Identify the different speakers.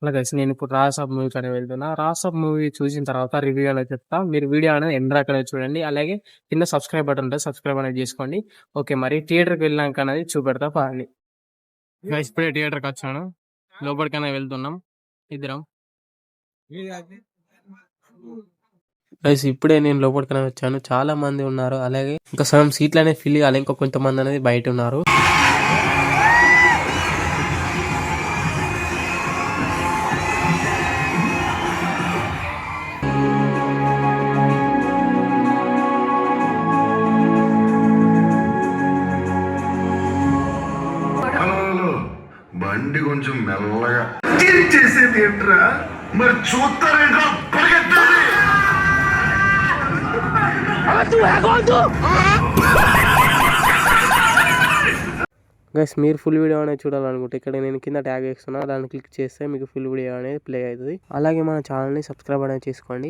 Speaker 1: అలా గైస్ నేను ఇప్పుడు 'రాజసాబ్' మూవీకని వెళ్తున్నా. 'రాజసాబ్' మూవీ చూసిన తర్వాత రివ్యూ అనేది చెప్తా. మీరు వీడియో అనేది ఎండ్ దాకా అనేది చూడండి. అలాగే కింద సబ్స్క్రైబ్ బటన్ ఉంటది. సబ్స్క్రైబ్ అనేది చేసుకోండి. ఓకే. మరి థియేటర్‌కి వెళ్ళినాక అనేది చూపెడతా పదండి. గైస్ ఇప్పుడే థియేటర్‌కి వచ్చాను. లోపలికనే వెళ్తున్నాం ఇద్దరం. గైస్ ఇప్పుడే నేను లోపలికనే వచ్చాను. చాలా మంది ఉన్నారు. అలాగే ఇంకా సగం సీట్లు అనేది ఫిల్ కాలే. ఇంకా కొంతమంది అనేది బయట ఉన్నారు.
Speaker 2: బండి కొంచెం మెల్లగా చేసేది ఏంట్రా మరి చూస్తారేంట్రా
Speaker 1: గైస్ మీరు ఫుల్ వీడియో అనేది చూడాలనుకుంటే ఇక్కడ నేను కింద ట్యాగ్ చేస్తున్నా. దాన్ని క్లిక్ చేస్తే మీకు ఫుల్ వీడియో అనేది ప్లే అవుతుంది. అలాగే మన ఛానల్ని సబ్స్క్రైబ్ అనేది చేసుకోండి.